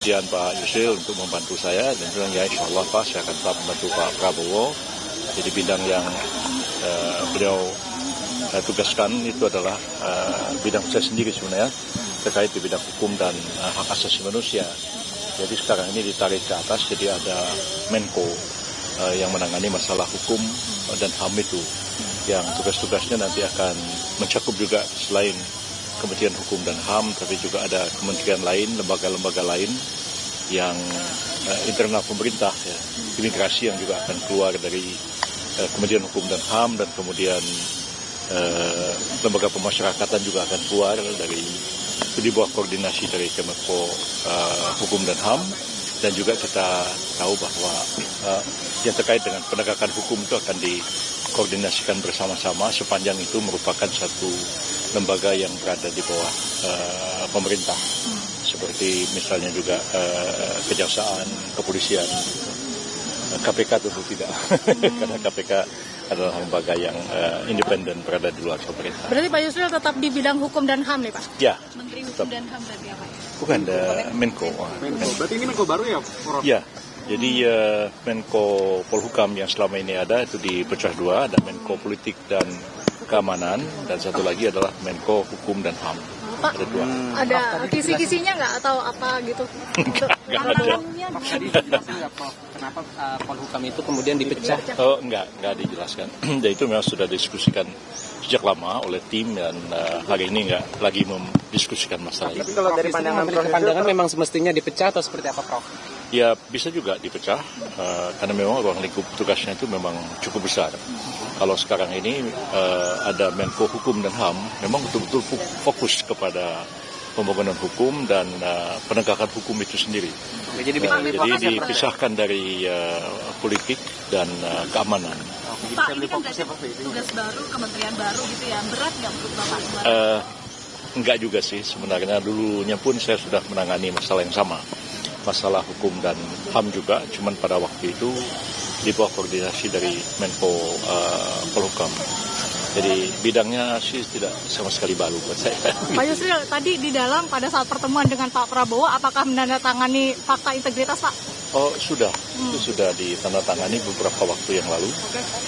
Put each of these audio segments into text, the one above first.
kemudian Pak Yusril untuk membantu saya dan bilang ya insya Allah Pak saya akan tetap membantu Pak Prabowo. Jadi bidang yang beliau tugaskan itu adalah bidang saya sendiri sebenarnya terkait di bidang hukum dan hak asasi manusia. Jadi sekarang ini ditarik ke atas, jadi ada Menko yang menangani masalah hukum dan HAM itu, yang tugas-tugasnya nanti akan mencakup juga selain Kementerian Hukum dan HAM, tapi juga ada kementerian lain, lembaga-lembaga lain yang internal pemerintah, ya, imigrasi yang juga akan keluar dari Kementerian Hukum dan HAM, dan kemudian lembaga pemasyarakatan juga akan keluar dari di bawah koordinasi dari Kemenko Hukum dan HAM. Dan juga kita tahu bahwa yang terkait dengan penegakan hukum itu akan dikoordinasikan bersama-sama sepanjang itu merupakan satu lembaga yang berada di bawah pemerintah. Seperti misalnya juga kejaksaan, kepolisian, KPK tentu tidak, karena KPK adalah lembaga yang independen berada di luar pemerintah. Berarti Pak Yusril tetap di bidang hukum dan HAM nih Pak? Ya. Menteri Hukum dan HAM berarti apa ya? Bukan, Menko. Berarti ini Menko baru ya? Ya, jadi Menko Polhukam yang selama ini ada itu dipecah dua, ada Menko Politik dan Keamanan, dan satu lagi adalah Menko Hukum dan HAM. Pak, ada dua. Ada kisi-kisinya nggak atau apa gitu? Nggak ada. Kenapa Polhukam itu kemudian dipecah? Oh, enggak dijelaskan. Dan itu memang sudah diskusikan sejak lama oleh tim, dan hari ini enggak lagi mendiskusikan masalah itu. Tapi kalau dari pandangan memang semestinya dipecah atau seperti apa, Prof? Ya bisa juga dipecah, karena memang ruang lingkup tugasnya itu memang cukup besar. Kalau sekarang ini ada Menko Hukum dan HAM, memang betul-betul fokus kepada pembangunan hukum dan penegakan hukum itu sendiri. Jadi dipisahkan dari politik dan keamanan. Pak, ini kan tugas baru, kementerian baru gitu ya, berat nggak menurut Bapak? Enggak juga sih sebenarnya, dulunya pun saya sudah menangani masalah yang sama. Masalah hukum dan HAM juga, cuman pada waktu itu di bawah koordinasi dari Menko Polhukam. Jadi bidangnya sih tidak sama sekali baru buat saya. Pak Yusril, tadi di dalam pada saat pertemuan dengan Pak Prabowo, apakah menandatangani fakta integritas Pak? Oh sudah, itu sudah ditandatangani beberapa waktu yang lalu.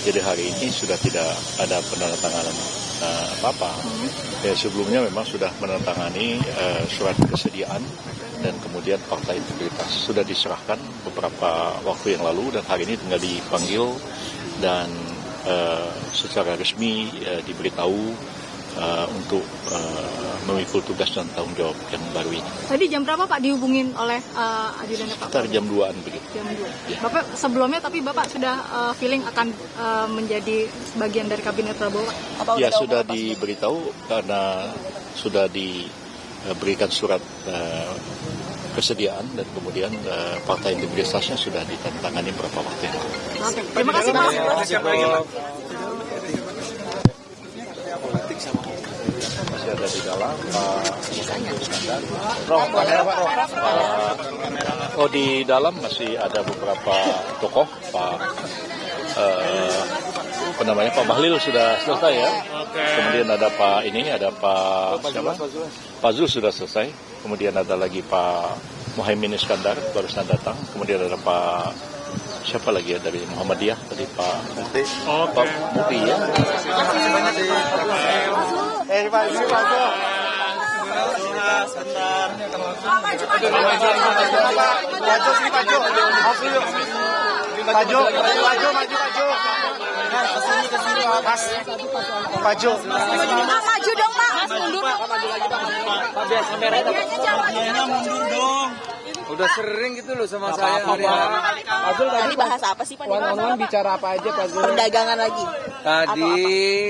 Jadi hari ini sudah tidak ada penandatanganan apa-apa. Ya, sebelumnya memang sudah menandatangani surat kesediaan dan kemudian fakta integritas sudah diserahkan beberapa waktu yang lalu, dan hari ini tinggal dipanggil dan secara resmi diberitahu untuk memikul tugas dan tanggung jawab yang baru ini. Tadi jam berapa Pak dihubungin oleh ajudannya Pak? Sekitar jam 2-an begitu. Jam 2. Ya. Bapak sebelumnya tapi Bapak sudah feeling akan menjadi bagian dari kabinet Prabowo Pak? Ya sudah diberitahu karena sudah diberikan surat kesediaan, dan kemudian fakta integritasnya sudah ditandatangani beberapa waktu yang lalu. Terima kasih Pak. Masih ada di dalam di dalam masih ada beberapa tokoh. Pak Bahlil sudah selesai ya. Kemudian ada Pak Pak Zul sudah selesai. Kemudian ada lagi Pak Muhaimin Iskandar barusan datang. Kemudian ada Pak siapa lagi ya dari Muhammadiyah tadi, Pak Muti. Pak Muti ya. Maju dong Pak. Mas mundur Pak. Pak biar kameranya mundur dong. Udah sering gitu loh sama saya. Pak Zul tadi bahas apa sih Pak? One-on-one bicara apa aja Pak Zul? Perdagangan lagi. Tadi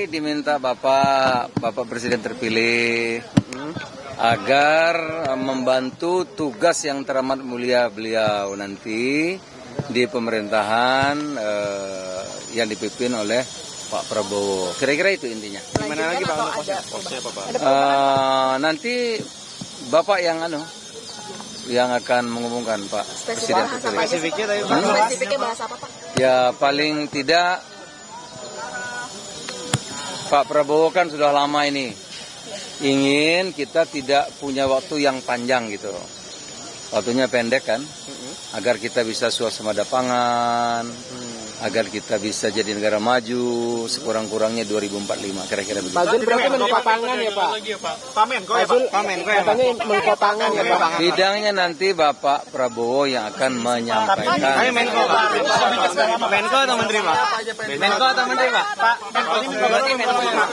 diminta Bapak Presiden terpilih agar membantu tugas yang teramat mulia beliau nanti di pemerintahan yang dipimpin oleh Pak Prabowo. Kira-kira itu intinya. Gimana lagi Pak? Nanti Bapak yang akan mengumumkan Pak Presiden terpilih. Spesifiknya bahas apa Pak? Ya paling tidak Pak Prabowo kan sudah lama ini ingin kita tidak punya waktu yang panjang gitu. waktunya pendek kan, agar kita bisa suasana pangan, agar kita bisa jadi negara maju sekurang-kurangnya 2045 kira-kira begitu. Pak Zul berarti Menko Pangan ya Pak? Pak Zul katanya Menko Pangan ya Pak? Bidangnya nanti Bapak Prabowo yang akan menyampaikan. Menko atau Menteri Pak? Menko atau Menteri Pak? Pak, Menko ini berarti Menko Pak.